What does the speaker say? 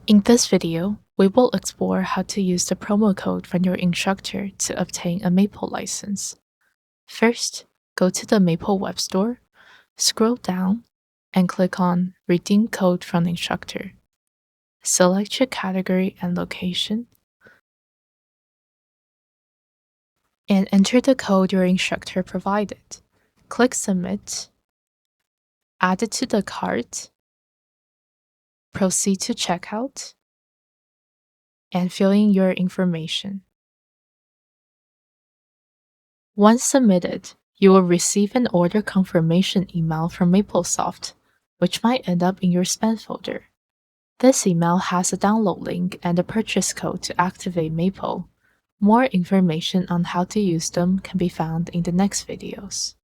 In this video, we will explore how to use the promo code from your instructor to obtain a Maple license. First, go to the Maple web store, scroll down, and click on Redeem Code from Instructor. Select your category and location, and enter the code your instructor provided. Click Submit, add it to the cart, proceed to checkout, and fill in your information. Once submitted, you will receive an order confirmation email from Maplesoft, which might end up in your spam folder. This email has a download link and a purchase code to activate Maple. More information on how to use them can be found in the next videos.